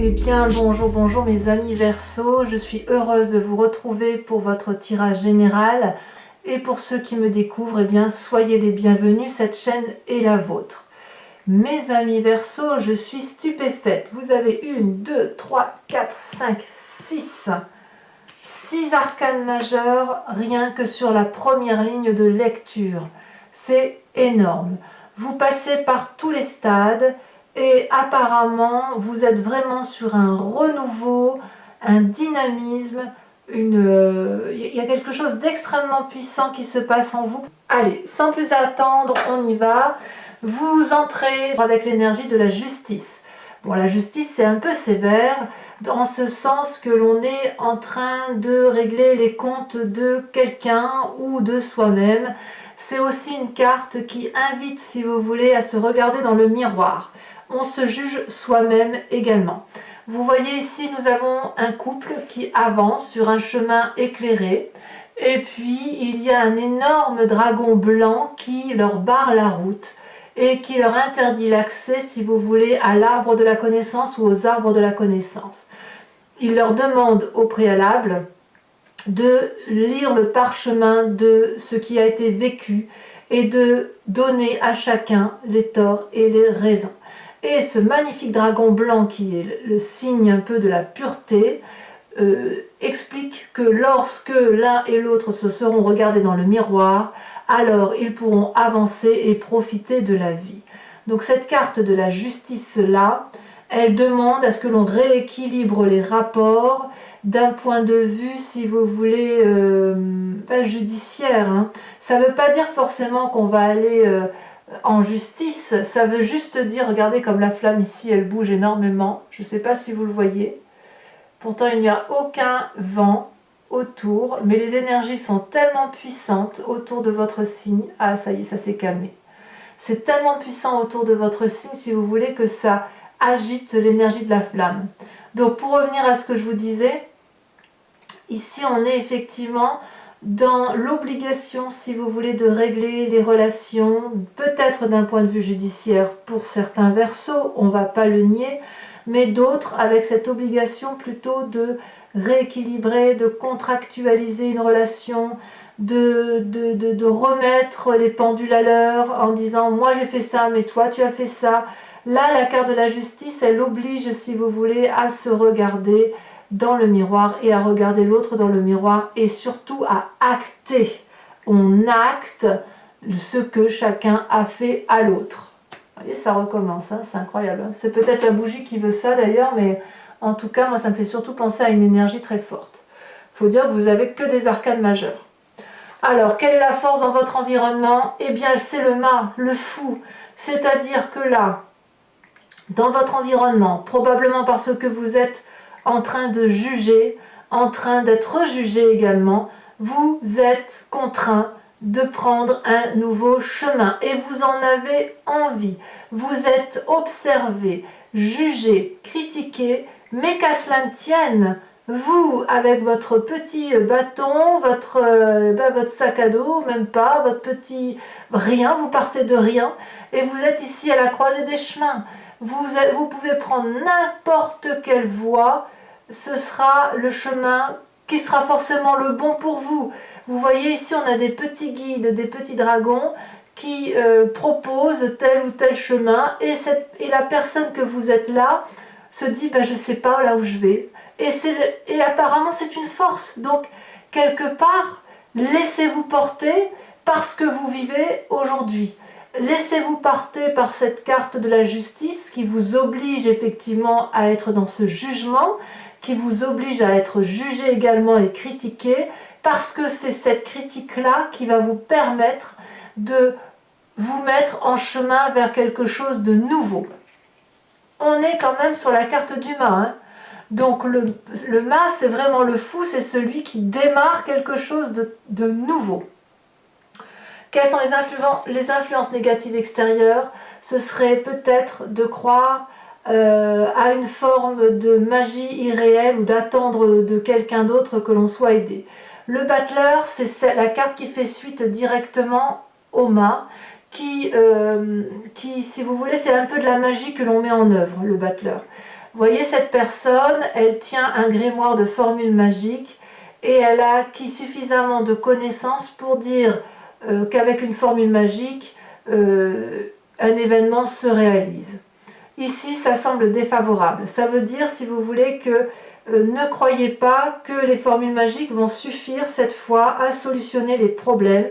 Eh bien bonjour mes amis Verseau, je suis heureuse de vous retrouver pour votre tirage général et pour ceux qui me découvrent, eh bien soyez les bienvenus, cette chaîne est la vôtre. Mes amis Verseau, je suis stupéfaite, vous avez 1, 2, 3, 4, 5, 6 arcanes majeures rien que sur la première ligne de lecture, c'est énorme. Vous passez par tous les stades et apparemment vous êtes vraiment sur un renouveau, un dynamisme, il y a quelque chose d'extrêmement puissant qui se passe en vous. Allez, sans plus attendre, on y va. Vous entrez avec l'énergie de la justice. Bon, la justice, c'est un peu sévère, dans ce sens que l'on est en train de régler les comptes de quelqu'un ou de soi-même. C'est aussi une carte qui invite, si vous voulez, à se regarder dans le miroir. On se juge soi-même également. Vous voyez ici, nous avons un couple qui avance sur un chemin éclairé. Et puis, il y a un énorme dragon blanc qui leur barre la route et qui leur interdit l'accès, si vous voulez, à l'arbre de la connaissance ou aux arbres de la connaissance. Il leur demande au préalable de lire le parchemin de ce qui a été vécu et de donner à chacun les torts et les raisons. Et ce magnifique dragon blanc qui est le signe un peu de la pureté explique que lorsque l'un et l'autre se seront regardés dans le miroir, alors ils pourront avancer et profiter de la vie. Donc cette carte de la justice là, elle demande à ce que l'on rééquilibre les rapports d'un point de vue, si vous voulez, pas judiciaire. Hein. Ça ne veut pas dire forcément qu'on va aller en justice, ça veut juste dire, regardez comme la flamme ici, elle bouge énormément. Je ne sais pas si vous le voyez. Pourtant, il n'y a aucun vent autour, mais les énergies sont tellement puissantes autour de votre signe. Ah, ça y est, ça s'est calmé. C'est tellement puissant autour de votre signe, si vous voulez, que ça agite l'énergie de la flamme. Donc, pour revenir à ce que je vous disais, ici, on est effectivement dans l'obligation, si vous voulez, de régler les relations, peut-être d'un point de vue judiciaire pour certains Verseaux, on ne va pas le nier, mais d'autres avec cette obligation plutôt de rééquilibrer, de contractualiser une relation, de remettre les pendules à l'heure en disant « moi j'ai fait ça, mais toi tu as fait ça ». Là, la carte de la justice, elle oblige, si vous voulez, à se regarder dans le miroir et à regarder l'autre dans le miroir et surtout à acter. On acte ce que chacun a fait à l'autre. Vous voyez, ça recommence, hein, c'est incroyable. C'est peut-être la bougie qui veut ça d'ailleurs, mais en tout cas, moi, ça me fait surtout penser à une énergie très forte. Il faut dire que vous n'avez que des arcanes majeures. Alors, quelle est la force dans votre environnement? Eh bien, c'est le mât, le fou. C'est-à-dire que là, dans votre environnement, probablement parce que vous êtes en train de juger, en train d'être jugé également, vous êtes contraint de prendre un nouveau chemin et vous en avez envie. Vous êtes observé, jugé, critiqué, mais qu'à cela ne tienne, vous, avec votre petit bâton, votre sac à dos, même pas, votre petit rien, vous partez de rien et vous êtes ici à la croisée des chemins. Vous pouvez prendre n'importe quelle voie, ce sera le chemin qui sera forcément le bon pour vous. Vous voyez ici, on a des petits guides, des petits dragons qui proposent tel ou tel chemin et la personne que vous êtes là se dit ben, « je ne sais pas là où je vais ». Et apparemment, c'est une force. Donc, quelque part, laissez-vous porter par ce que vous vivez aujourd'hui. Laissez-vous porter par cette carte de la justice qui vous oblige effectivement à être dans ce jugement, qui vous oblige à être jugé également et critiqué, parce que c'est cette critique-là qui va vous permettre de vous mettre en chemin vers quelque chose de nouveau. On est quand même sur la carte du mât, hein. Donc le mât, c'est vraiment le fou, c'est celui qui démarre quelque chose de nouveau. Quelles sont les influences négatives extérieures? Ce serait peut-être de croire à une forme de magie irréelle ou d'attendre de quelqu'un d'autre que l'on soit aidé. Le battleur, c'est la carte qui fait suite directement au mât, qui si vous voulez, c'est un peu de la magie que l'on met en œuvre, le battleur. Vous voyez, cette personne, elle tient un grimoire de formules magiques et elle a acquis suffisamment de connaissances pour dire qu'avec une formule magique, un événement se réalise. Ici, ça semble défavorable. Ça veut dire, si vous voulez, que ne croyez pas que les formules magiques vont suffire cette fois à solutionner les problèmes.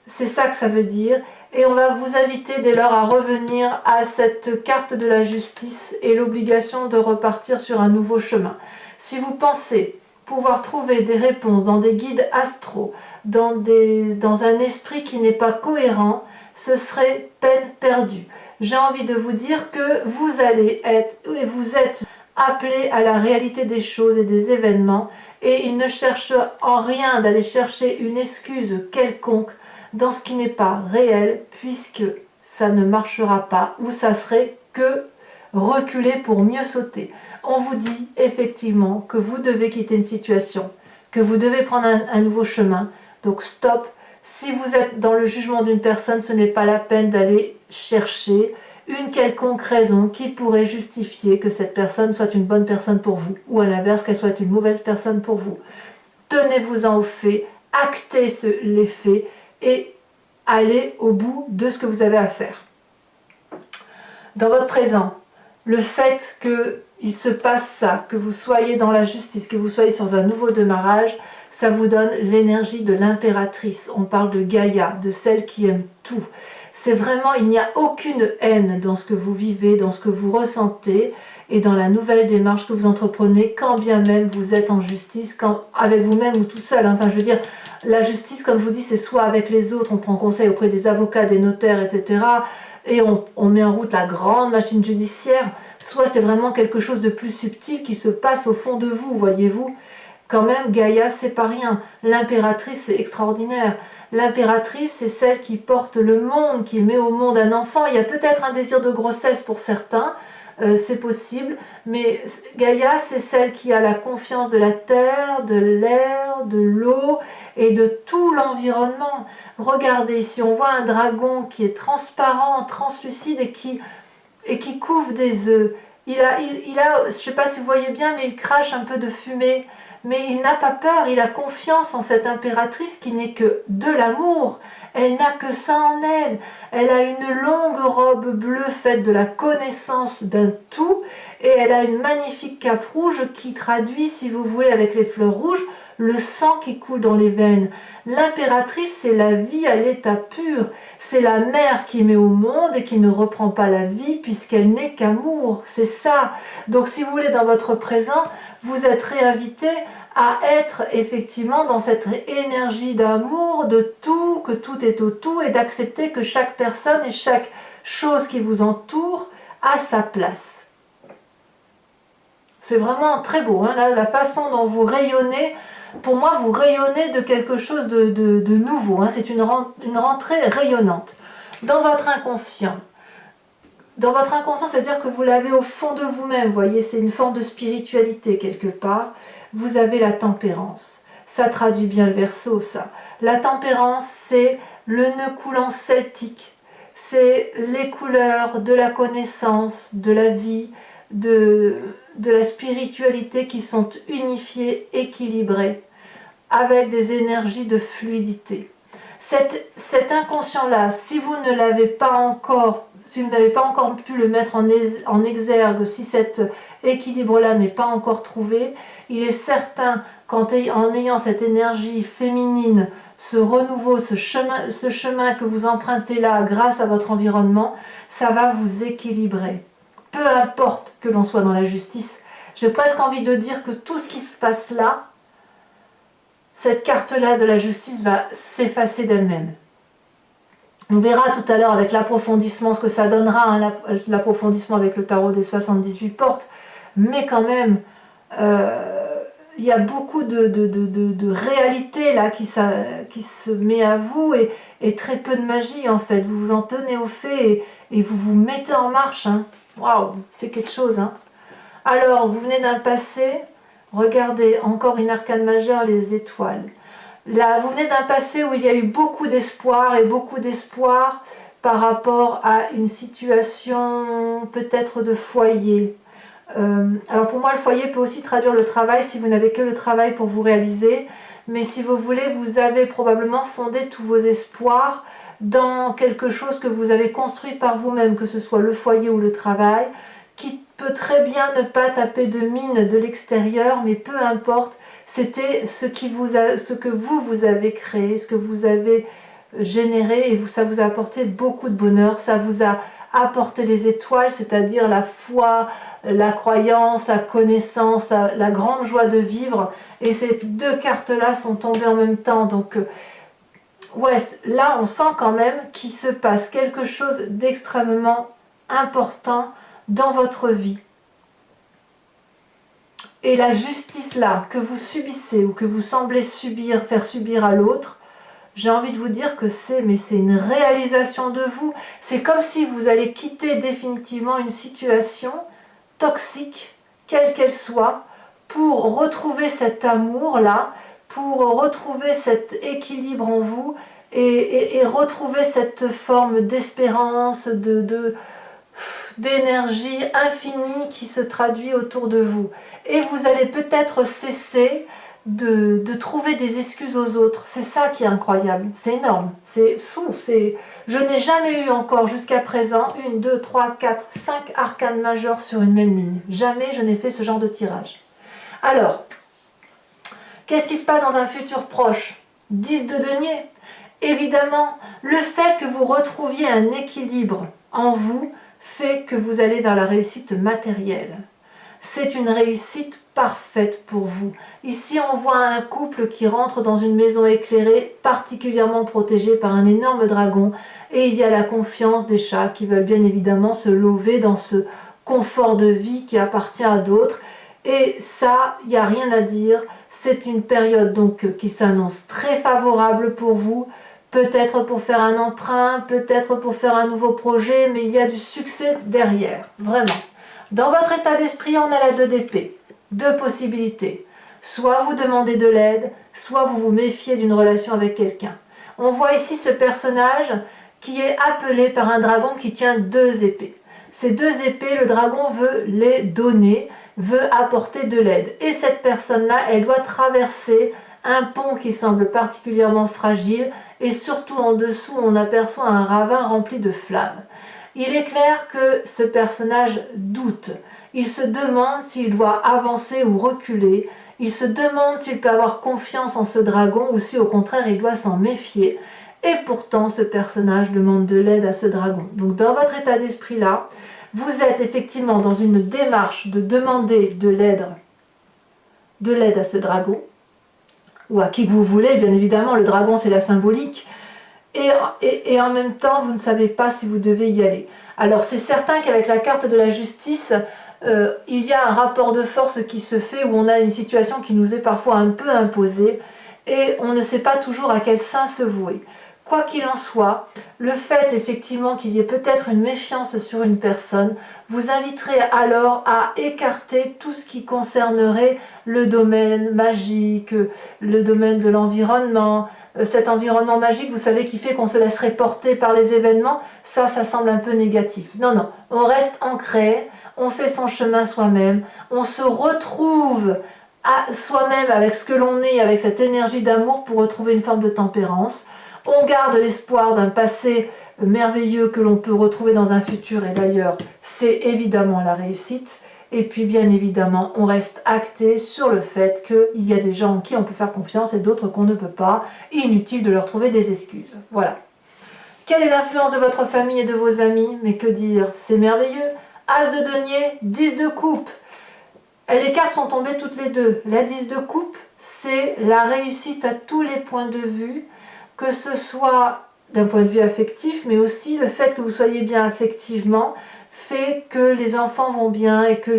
C'est ça que ça veut dire. Et on va vous inviter dès lors à revenir à cette carte de la justice et l'obligation de repartir sur un nouveau chemin. Si vous pensez pouvoir trouver des réponses dans des guides astraux, dans un esprit qui n'est pas cohérent, ce serait peine perdue. J'ai envie de vous dire que vous êtes appelé à la réalité des choses et des événements, et il ne cherche en rien d'aller chercher une excuse quelconque dans ce qui n'est pas réel, puisque ça ne marchera pas, ou ça serait que reculer pour mieux sauter. On vous dit effectivement que vous devez quitter une situation, que vous devez prendre un nouveau chemin, donc stop. Si vous êtes dans le jugement d'une personne, ce n'est pas la peine d'aller chercher une quelconque raison qui pourrait justifier que cette personne soit une bonne personne pour vous, ou à l'inverse, qu'elle soit une mauvaise personne pour vous. Tenez-vous-en aux faits, actez les faits, et allez au bout de ce que vous avez à faire. Dans votre présent, le fait qu'il se passe ça, que vous soyez dans la justice, que vous soyez sur un nouveau démarrage, ça vous donne l'énergie de l'impératrice. On parle de Gaïa, de celle qui aime tout. C'est vraiment, il n'y a aucune haine dans ce que vous vivez, dans ce que vous ressentez et dans la nouvelle démarche que vous entreprenez, quand bien même vous êtes en justice, avec vous-même ou tout seul. Enfin, je veux dire, la justice, comme je vous dis, c'est soit avec les autres, on prend conseil auprès des avocats, des notaires, etc. Et on met en route la grande machine judiciaire, soit c'est vraiment quelque chose de plus subtil qui se passe au fond de vous, voyez-vous. Quand même, Gaïa, c'est pas rien. L'impératrice, c'est extraordinaire. L'impératrice, c'est celle qui porte le monde, qui met au monde un enfant. Il y a peut-être un désir de grossesse pour certains, c'est possible, mais Gaïa, c'est celle qui a la confiance de la terre, de l'air, de l'eau et de tout l'environnement. Regardez, ici on voit un dragon qui est transparent, translucide et qui couvre des œufs. Il a, je ne sais pas si vous voyez bien, mais il crache un peu de fumée. Mais il n'a pas peur, il a confiance en cette impératrice qui n'est que de l'amour. Elle n'a que ça en elle. Elle a une longue robe bleue faite de la connaissance d'un tout. Et elle a une magnifique cape rouge qui traduit, si vous voulez, avec les fleurs rouges, le sang qui coule dans les veines. L'impératrice, c'est la vie à l'état pur. C'est la mère qui met au monde et qui ne reprend pas la vie puisqu'elle n'est qu'amour. C'est ça. Donc si vous voulez, dans votre présent, vous êtes réinvité à être effectivement dans cette énergie d'amour, de tout, que tout est au tout, et d'accepter que chaque personne et chaque chose qui vous entoure a sa place. C'est vraiment très beau, hein, la façon dont vous rayonnez. Pour moi, vous rayonnez de quelque chose de nouveau. Hein, c'est une rentrée rayonnante. Dans votre inconscient, c'est-à-dire que vous l'avez au fond de vous-même, vous voyez, c'est une forme de spiritualité quelque part. Vous avez la tempérance. Ça traduit bien le Verseau, ça. La tempérance, c'est le nœud coulant celtique. C'est les couleurs de la connaissance, de la vie, de la spiritualité qui sont unifiées, équilibrées, avec des énergies de fluidité. Cet inconscient-là, si vous n'avez pas encore pu le mettre en exergue, si cet équilibre-là n'est pas encore trouvé, il est certain qu'en ayant cette énergie féminine, ce renouveau, ce chemin que vous empruntez là grâce à votre environnement, ça va vous équilibrer. Peu importe que l'on soit dans la justice, j'ai presque envie de dire que tout ce qui se passe là, cette carte-là de la justice va s'effacer d'elle-même. On verra tout à l'heure avec l'approfondissement ce que ça donnera, hein, l'approfondissement avec le tarot des 78 portes, mais quand même, il y a beaucoup de réalité là qui se met à vous et très peu de magie en fait. Vous vous en tenez au fait et vous vous mettez en marche. Hein. Waouh, c'est quelque chose. Hein. Alors, vous venez d'un passé, regardez, encore une arcane majeure, les étoiles. Là, vous venez d'un passé où il y a eu beaucoup d'espoir par rapport à une situation peut-être de foyer, Alors pour moi, le foyer peut aussi traduire le travail si vous n'avez que le travail pour vous réaliser. Mais si vous voulez, vous avez probablement fondé tous vos espoirs dans quelque chose que vous avez construit par vous-même, que ce soit le foyer ou le travail, qui peut très bien ne pas taper de mine de l'extérieur, mais peu importe, c'était ce que vous avez créé, ce que vous avez généré, et ça vous a apporté beaucoup de bonheur, ça vous a apporté les étoiles, c'est-à-dire la foi, la croyance, la connaissance, la grande joie de vivre. Et ces deux cartes-là sont tombées en même temps. Donc, ouais, là, on sent quand même qu'il se passe quelque chose d'extrêmement important dans votre vie. Et la justice là, que vous subissez ou que vous semblez subir, faire subir à l'autre, j'ai envie de vous dire que c'est une réalisation de vous. C'est comme si vous allez quitter définitivement une situation toxique, quelle qu'elle soit, pour retrouver cet amour-là, pour retrouver cet équilibre en vous et retrouver cette forme d'espérance, d'énergie infinie qui se traduit autour de vous. Et vous allez peut-être cesser de trouver des excuses aux autres. C'est ça qui est incroyable, c'est énorme, c'est fou. Je n'ai jamais eu encore jusqu'à présent 1, 2, 3, 4, 5 arcanes majeures sur une même ligne. Jamais je n'ai fait ce genre de tirage. Alors, qu'est-ce qui se passe dans un futur proche? 10 de denier. Évidemment, le fait que vous retrouviez un équilibre en vous fait que vous allez vers la réussite matérielle. C'est une réussite parfaite pour vous. Ici, on voit un couple qui rentre dans une maison éclairée, particulièrement protégée par un énorme dragon, et il y a la confiance des chats qui veulent bien évidemment se lever dans ce confort de vie qui appartient à d'autres. Et ça, il n'y a rien à dire. C'est une période donc qui s'annonce très favorable pour vous. Peut-être pour faire un emprunt, peut-être pour faire un nouveau projet, mais il y a du succès derrière, vraiment. Dans votre état d'esprit, on a la 2 d'épée. 2 possibilités. Soit vous demandez de l'aide, soit vous vous méfiez d'une relation avec quelqu'un. On voit ici ce personnage qui est appelé par un dragon qui tient 2 épées. Ces 2 épées, le dragon veut les donner, veut apporter de l'aide. Et cette personne-là, elle doit traverser un pont qui semble particulièrement fragile, et surtout en dessous, on aperçoit un ravin rempli de flammes. Il est clair que ce personnage doute. Il se demande s'il doit avancer ou reculer. Il se demande s'il peut avoir confiance en ce dragon ou si au contraire il doit s'en méfier. Et pourtant, ce personnage demande de l'aide à ce dragon. Donc dans votre état d'esprit là, vous êtes effectivement dans une démarche de demander de l'aide à ce dragon, ou à qui que vous voulez, bien évidemment, le dragon c'est la symbolique, et en même temps vous ne savez pas si vous devez y aller. Alors c'est certain qu'avec la carte de la justice, il y a un rapport de force qui se fait où on a une situation qui nous est parfois un peu imposée et on ne sait pas toujours à quel sein se vouer. Quoi qu'il en soit, le fait effectivement qu'il y ait peut-être une méfiance sur une personne vous inviterait alors à écarter tout ce qui concernerait le domaine magique, le domaine de l'environnement, cet environnement magique, vous savez, qui fait qu'on se laisserait porter par les événements, ça semble un peu négatif. Non, non, on reste ancré, on fait son chemin soi-même, on se retrouve à soi-même avec ce que l'on est, avec cette énergie d'amour pour retrouver une forme de tempérance. On garde l'espoir d'un passé merveilleux que l'on peut retrouver dans un futur, et d'ailleurs, c'est évidemment la réussite. Et puis, bien évidemment, on reste acté sur le fait qu'il y a des gens en qui on peut faire confiance et d'autres qu'on ne peut pas. Inutile de leur trouver des excuses. Voilà. Quelle est l'influence de votre famille et de vos amis? Mais que dire? C'est merveilleux. As de denier, 10 de coupe. Les cartes sont tombées toutes les deux. La 10 de coupe, c'est la réussite à tous les points de vue, que ce soit d'un point de vue affectif, mais aussi le fait que vous soyez bien affectivement fait que les enfants vont bien et que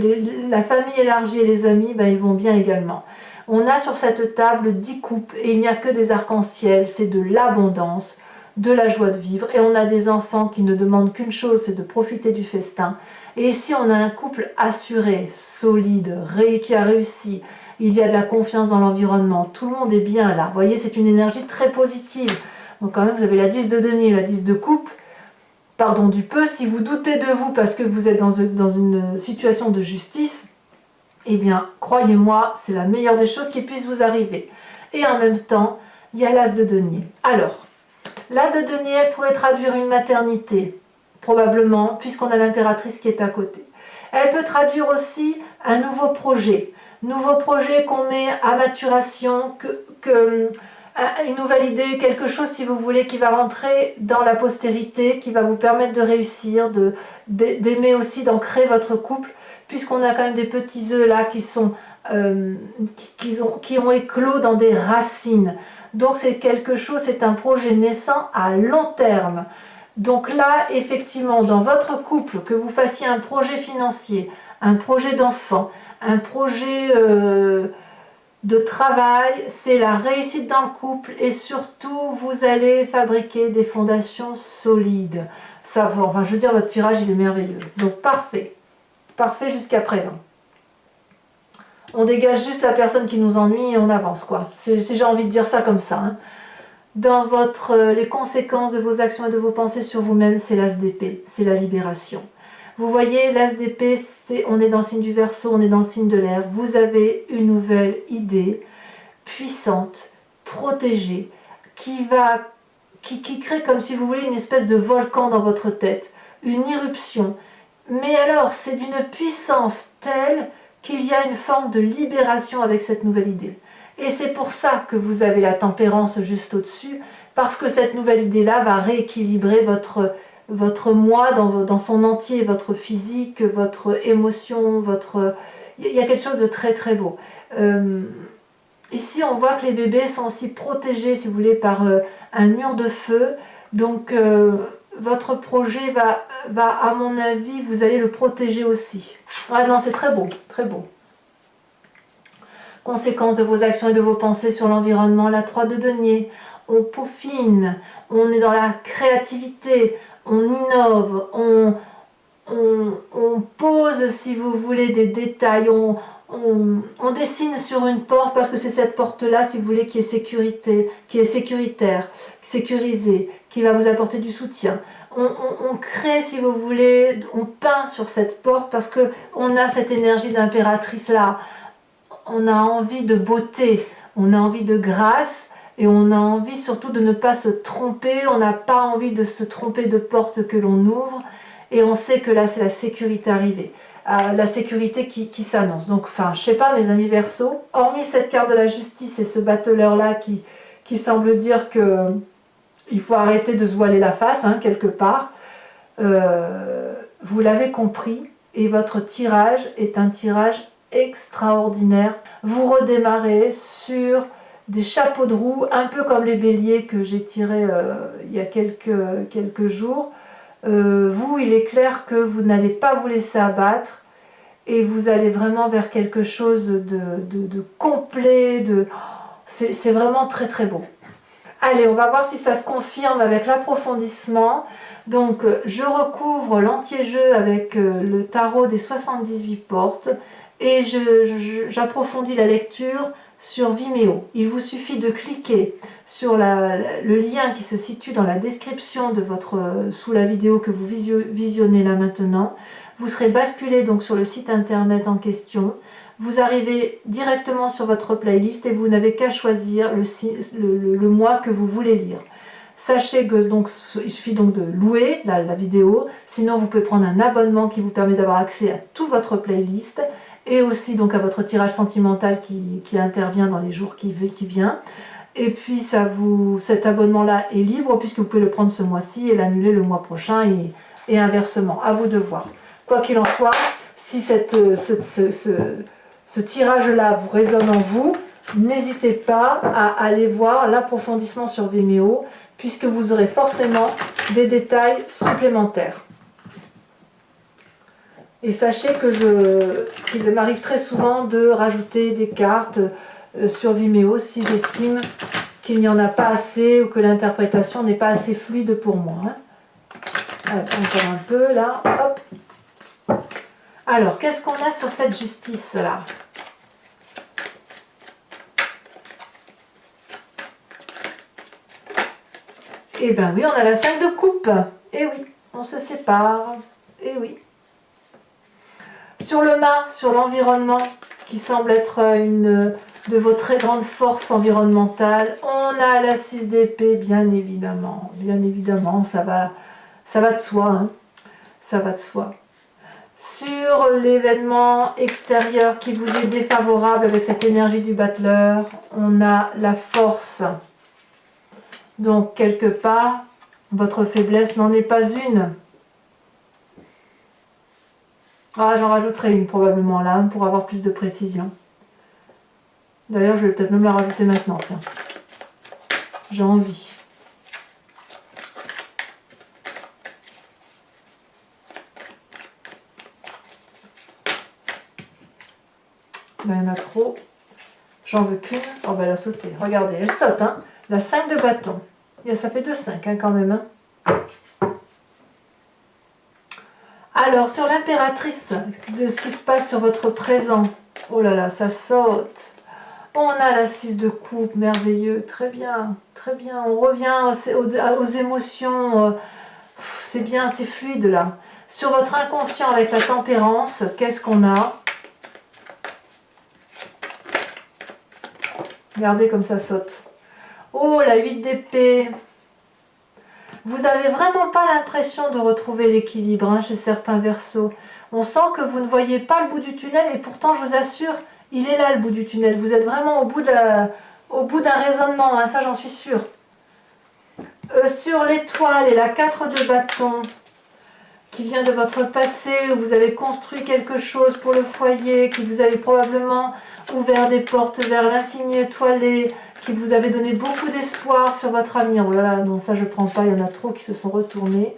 la famille élargie et les amis, ils vont bien également. On a sur cette table 10 coupes et il n'y a que des arcs-en-ciel, c'est de l'abondance, de la joie de vivre, et on a des enfants qui ne demandent qu'une chose, c'est de profiter du festin. Et ici on a un couple assuré, solide, qui a réussi. Il y a de la confiance dans l'environnement, tout le monde est bien là. Vous voyez, c'est une énergie très positive. Donc quand même, vous avez la 10 de denier, la 10 de coupe. pardon du peu, si vous doutez de vous parce que vous êtes dans une situation de justice, eh bien, croyez-moi, c'est la meilleure des choses qui puisse vous arriver. Et en même temps, il y a l'as de denier. Alors, l'as de denier, elle pourrait traduire une maternité, probablement, puisqu'on a l'impératrice qui est à côté. Elle peut traduire aussi un nouveau projet qu'on met à maturation, une nouvelle idée, quelque chose, si vous voulez, qui va rentrer dans la postérité, qui va vous permettre de réussir, d'aimer aussi, d'ancrer votre couple, puisqu'on a quand même des petits œufs là qui ont éclos dans des racines. Donc c'est quelque chose, c'est un projet naissant à long terme. Donc là, effectivement, dans votre couple, que vous fassiez un projet financier, un projet d'enfant, un projet de travail, c'est la réussite dans le couple et surtout, vous allez fabriquer des fondations solides. Ça, enfin, je veux dire, votre tirage, il est merveilleux. Donc parfait. Parfait jusqu'à présent. On dégage juste la personne qui nous ennuie et on avance, quoi. Si j'ai envie de dire ça comme ça. Hein. Dans les conséquences de vos actions et de vos pensées sur vous-même, c'est l'as d'épée, c'est la libération. Vous voyez, l'as d'épée, on est dans le signe du Verseau, on est dans le signe de l'air. Vous avez une nouvelle idée puissante, protégée, qui crée comme si vous voulez une espèce de volcan dans votre tête, une irruption. Mais alors, c'est d'une puissance telle qu'il y a une forme de libération avec cette nouvelle idée. Et c'est pour ça que vous avez la tempérance juste au-dessus, parce que cette nouvelle idée-là va rééquilibrer votre moi dans son entier, votre physique, votre émotion, il y a quelque chose de très très beau. Ici, on voit que les bébés sont aussi protégés, si vous voulez, par un mur de feu. Donc, votre projet va, à mon avis, vous allez le protéger aussi. Ah non, c'est très beau, très beau. Conséquences de vos actions et de vos pensées sur l'environnement, la 3 de denier. On peaufine, on est dans la créativité, on innove, on pose, si vous voulez, des détails, on dessine sur une porte parce que c'est cette porte-là, si vous voulez, qui est sécuritaire, sécurisée, qui va vous apporter du soutien. On crée, si vous voulez, on peint sur cette porte parce qu'on a cette énergie d'impératrice-là. On a envie de beauté, on a envie de grâce et on a envie surtout de ne pas se tromper. On n'a pas envie de se tromper de porte que l'on ouvre et on sait que là, c'est la sécurité arrivée. La sécurité qui s'annonce. Donc, enfin, je sais pas, mes amis Verseau, hormis cette carte de la justice et ce battleur-là qui semble dire que il faut arrêter de se voiler la face, hein, quelque part, vous l'avez compris, et votre tirage est un tirage extraordinaire. Vous redémarrez sur des chapeaux de roue, un peu comme les béliers que j'ai tirés il y a quelques jours. Vous, il est clair que vous n'allez pas vous laisser abattre et vous allez vraiment vers quelque chose de complet, c'est vraiment très très beau. Allez, on va voir si ça se confirme avec l'approfondissement. Donc, je recouvre l'entier-jeu avec le tarot des 78 portes et j'approfondis la lecture sur Vimeo. Il vous suffit de cliquer sur le lien qui se situe dans la description sous la vidéo que vous visionnez là maintenant. Vous serez basculé donc sur le site internet en question. Vous arrivez directement sur votre playlist et vous n'avez qu'à choisir le mois que vous voulez lire. Sachez que il suffit donc de louer la vidéo, sinon vous pouvez prendre un abonnement qui vous permet d'avoir accès à toute votre playlist et aussi donc à votre tirage sentimental qui intervient dans les jours qui viennent. Et puis cet abonnement-là est libre puisque vous pouvez le prendre ce mois-ci et l'annuler le mois prochain et inversement. À vous de voir. Quoi qu'il en soit, si ce tirage-là vous résonne en vous, n'hésitez pas à aller voir l'approfondissement sur Vimeo, puisque vous aurez forcément des détails supplémentaires. Et sachez qu'il m'arrive très souvent de rajouter des cartes sur Vimeo si j'estime qu'il n'y en a pas assez ou que l'interprétation n'est pas assez fluide pour moi. Alors, encore un peu là, hop. Alors, qu'est-ce qu'on a sur cette justice-là? Eh bien oui, on a la 5 de coupe. Eh oui, on se sépare. Et oui. Sur le mât, sur l'environnement, qui semble être une de vos très grandes forces environnementales, on a la 6 d'épée, bien évidemment. Bien évidemment, ça va de soi. Hein. Ça va de soi. Sur l'événement extérieur qui vous est défavorable avec cette énergie du battleur, on a la force. Donc, quelque part, votre faiblesse n'en est pas une. Ah, j'en rajouterai une probablement là, pour avoir plus de précision. D'ailleurs, je vais peut-être même la rajouter maintenant, tiens. J'ai envie. Ben, il y en a trop. J'en veux qu'une. Oh, ben, elle a sauté. Regardez, elle saute, hein. La 5 de bâton. Et ça fait 2-5, hein, quand même, hein. Alors, sur l'impératrice, de ce qui se passe sur votre présent. Oh là là, ça saute. On a la 6 de coupe, merveilleux, très bien, très bien. On revient aux émotions, c'est bien, c'est fluide là. Sur votre inconscient avec la tempérance, qu'est-ce qu'on a? Regardez comme ça saute. Oh, la 8 d'épée. Vous n'avez vraiment pas l'impression de retrouver l'équilibre hein, chez certains Verseaux. On sent que vous ne voyez pas le bout du tunnel et pourtant, je vous assure, il est là le bout du tunnel. Vous êtes vraiment au bout d'un raisonnement, hein, ça j'en suis sûre. Sur l'étoile et la 4 de bâton, qui vient de votre passé, où vous avez construit quelque chose pour le foyer, qui vous avez probablement ouvert des portes vers l'infini étoilé, qui vous avez donné beaucoup d'espoir sur votre avenir. Oh là là, non, ça je prends pas, il y en a trop qui se sont retournés.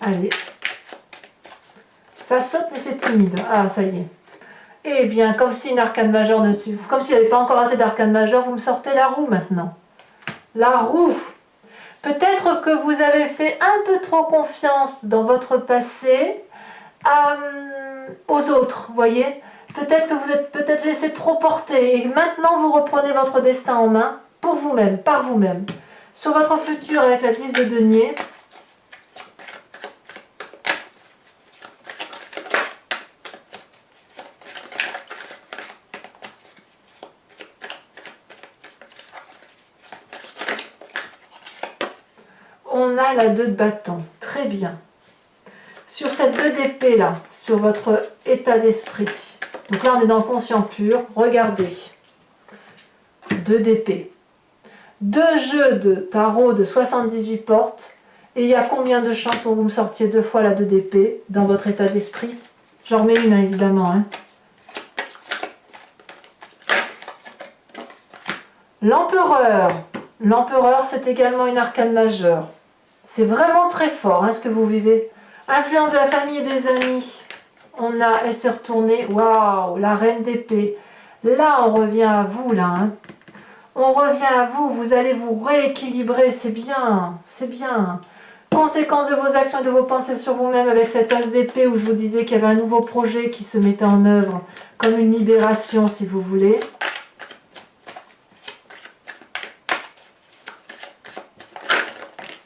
Allez. Ça saute, mais c'est timide. Ah, ça y est. Eh bien, comme si une arcane majeure ne suffit, comme s'il n'y avait pas encore assez d'arcane majeure, vous me sortez la roue maintenant. La roue. Peut-être que vous avez fait un peu trop confiance dans votre passé aux autres, voyez. Peut-être que vous êtes peut-être laissé trop porter et maintenant vous reprenez votre destin en main pour vous-même, par vous-même. Sur votre futur avec la 10 de denier, on a la 2 de bâton. Très bien. Sur cette 2 d'épée là, sur votre état d'esprit. Donc là, on est dans le conscient pur. Regardez. 2 d'épée. 2 jeux de tarot de 78 portes. Et il y a combien de chances pour que vous me sortiez 2 fois la 2 d'épée dans votre état d'esprit? J'en remets une, hein, évidemment. Hein. L'empereur. L'empereur, c'est également une arcane majeure. C'est vraiment très fort hein, ce que vous vivez. Influence de la famille et des amis. On a, elle s'est retournée. Waouh, la reine d'épée. Là, on revient à vous, là. Hein. On revient à vous. Vous allez vous rééquilibrer. C'est bien. C'est bien. Conséquence de vos actions et de vos pensées sur vous-même avec cette as d'épée où je vous disais qu'il y avait un nouveau projet qui se mettait en œuvre. Comme une libération, si vous voulez.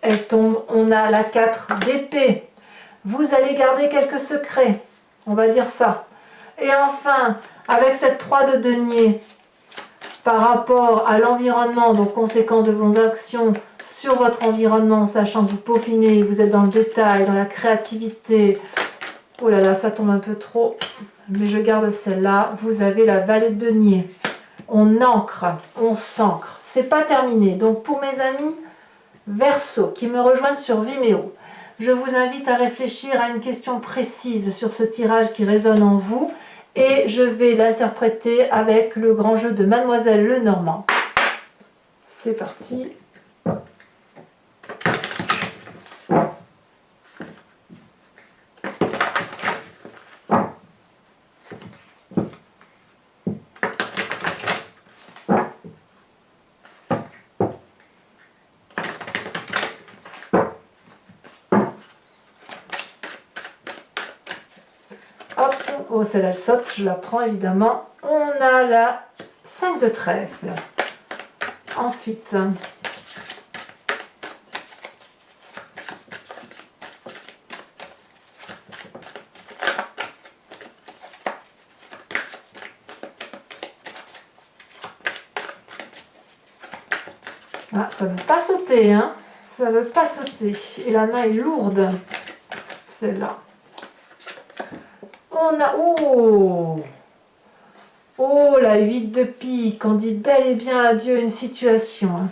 Elle tombe. On a la 4 d'épée. Vous allez garder quelques secrets, on va dire ça. Et enfin, avec cette 3 de denier, par rapport à l'environnement, donc conséquence de vos actions sur votre environnement, sachant que vous peaufinez, vous êtes dans le détail, dans la créativité. Oh là là, ça tombe un peu trop, mais je garde celle-là. Vous avez la vallée de denier. On ancre, on s'ancre. C'est pas terminé. Donc pour mes amis Verseau qui me rejoignent sur Vimeo, je vous invite à réfléchir à une question précise sur ce tirage qui résonne en vous et je vais l'interpréter avec le grand jeu de Mademoiselle Lenormand. C'est parti. Hop, oh celle-là elle saute, je la prends évidemment. On a la 5 de trèfle. Ensuite, ah, ça ne veut pas sauter, hein? Ça ne veut pas sauter. Et la main est lourde, celle-là. On a... Oh! Oh, la 8 de pique. On dit bel et bien adieu à une situation. Hein.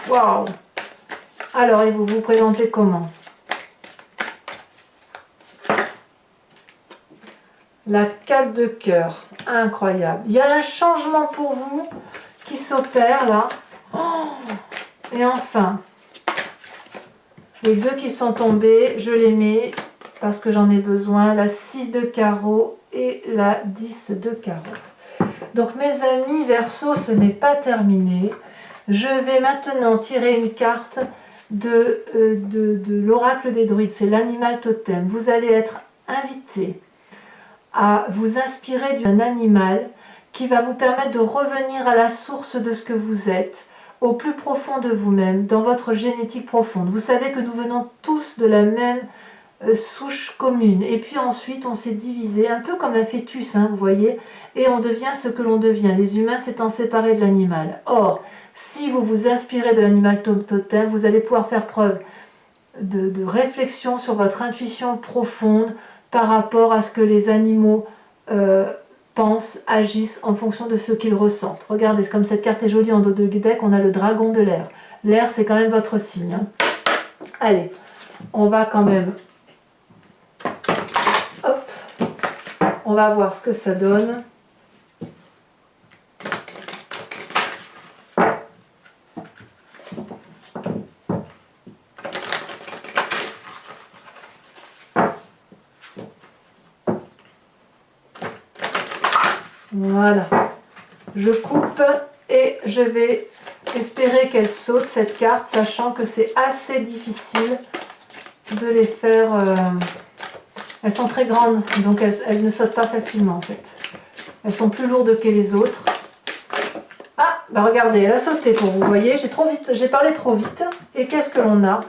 Waouh! Alors, et vous vous présentez comment? La 4 de cœur. Incroyable. Il y a un changement pour vous qui s'opère là. Oh! Et enfin, les deux qui sont tombés, je les mets parce que j'en ai besoin. La 6 de carreau et la 10 de carreau. Donc mes amis Verseau, ce n'est pas terminé. Je vais maintenant tirer une carte de l'oracle des druides. C'est l'animal totem. Vous allez être invité à vous inspirer d'un animal qui va vous permettre de revenir à la source de ce que vous êtes, au plus profond de vous-même, dans votre génétique profonde. Vous savez que nous venons tous de la même souche commune. Et puis ensuite, on s'est divisé, un peu comme un fœtus, hein, vous voyez, et on devient ce que l'on devient, les humains s'étant séparés de l'animal. Or, si vous vous inspirez de l'animal totem, vous allez pouvoir faire preuve de réflexion sur votre intuition profonde par rapport à ce que les animaux pensent, agissent en fonction de ce qu'ils ressentent. Regardez, comme cette carte est jolie en dos de deck, on a le dragon de l'air. L'air, c'est quand même votre signe. Hein. Allez, on va quand même... Hop, on va voir ce que ça donne. Voilà, je coupe et je vais espérer qu'elle saute cette carte, sachant que c'est assez difficile de les faire... Elles sont très grandes, donc elles ne sautent pas facilement en fait. Elles sont plus lourdes que les autres. Ah, bah regardez, elle a sauté pour vous, voyez, j'ai parlé trop vite. Et qu'est-ce que l'on a?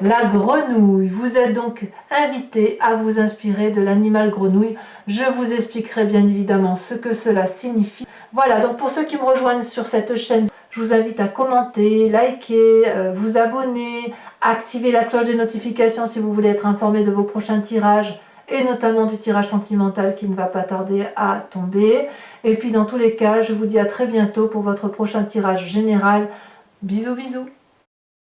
La grenouille. Vous êtes donc invité à vous inspirer de l'animal grenouille. Je vous expliquerai bien évidemment ce que cela signifie. Voilà, donc pour ceux qui me rejoignent sur cette chaîne, je vous invite à commenter, liker, vous abonner, activer la cloche des notifications si vous voulez être informé de vos prochains tirages et notamment du tirage sentimental qui ne va pas tarder à tomber. Et puis dans tous les cas, je vous dis à très bientôt pour votre prochain tirage général. Bisous bisous.